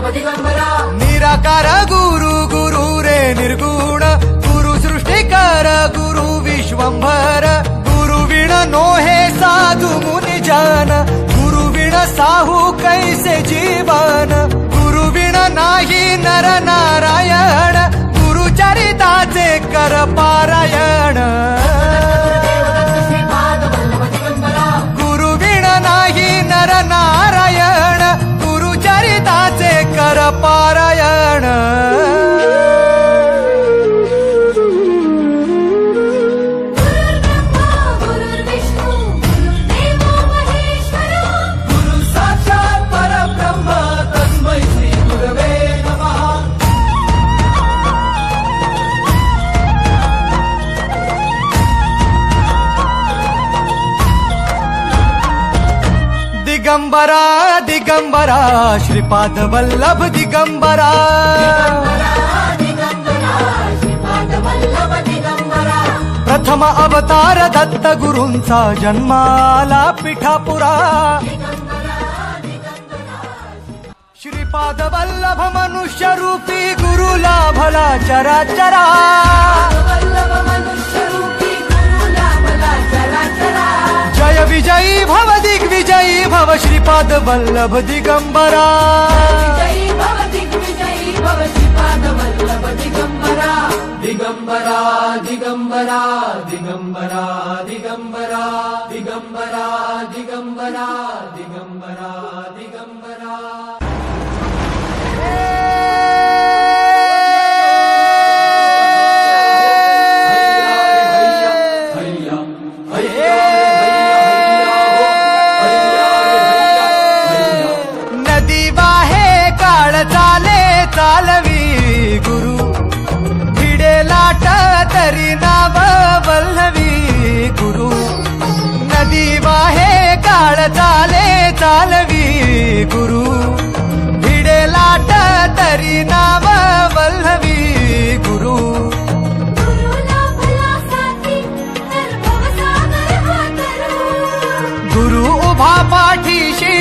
निराकार गुरु गुरु रे निर्गुण गुरु सृष्टिकर गुरु विश्वंभर गुरु विण नोहे साधु मुनि जन गुरु विण साहू कैसे जीवन गुरु विण नाही नर नारायण गुरु चरिताचे कर पारायण गुरु विण नाही नर नारायण गुरु चरिताचे कर पारायण दिगंबरा दिगंबरा श्रीपाद वल्लभ दिगंबरा प्रथम अवतार दत्त गुरूंचा जन्माला पिठापुरा श्रीपाद वल्लभ मनुष्य रूपी गुरु लाभला चराचरा जय विजयी भव दिग्विजयी भव श्रीपाद वल्लभ दिगंबरा दिगंबरा दिगंबरा दिगंबरा दिगंबरा दिगंबरा दिगंबरा दिगंबरा दिगंबरा चालवी गुरु भिडे लाट तरी नाव वल्लवी गुरु नदी वाहे काळ चाले चालवी गुरु भिडे लाट तरी नाव वल्लवी गुरु गुरु उभा पाठीशी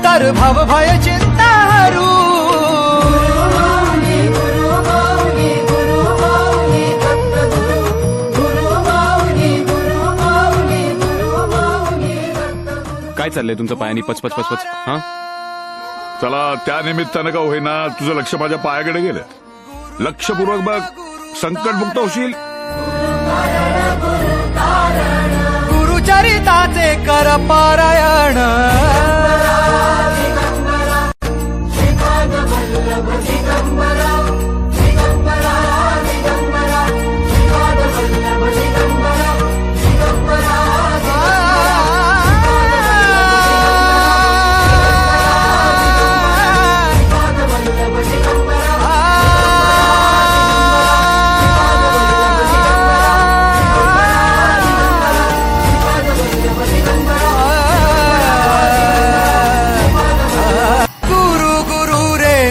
तर भव भय चिंता हरू काय चाललंय तुमचं पायानी पचपच पचपच हा चला त्या निमित्तानं का होईना तुझं लक्ष माझ्या पायाकडे गेलं लक्षपूर्वक बघ संकटमुक्त होशील गुरुचरिताचे कर पारायण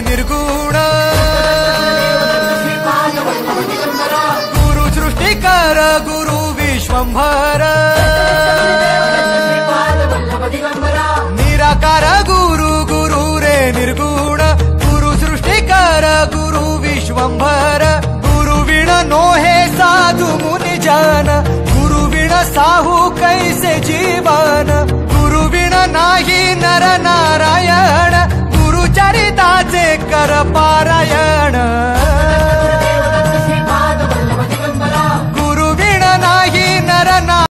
निर्गुण गुरु सृष्टिकर गुरु विश्वंभर निराकार गुरु गुरु रे निर्गुण गुरु सृष्टिकर गुरु विश्वंभर गुरु विण नोहे साधु मुनि जन गुरु विण साहू कैसे जीवन गुरु विण नाही नर नारायण गुरु चरिताचे कर पारायण गुरु विण नाही नर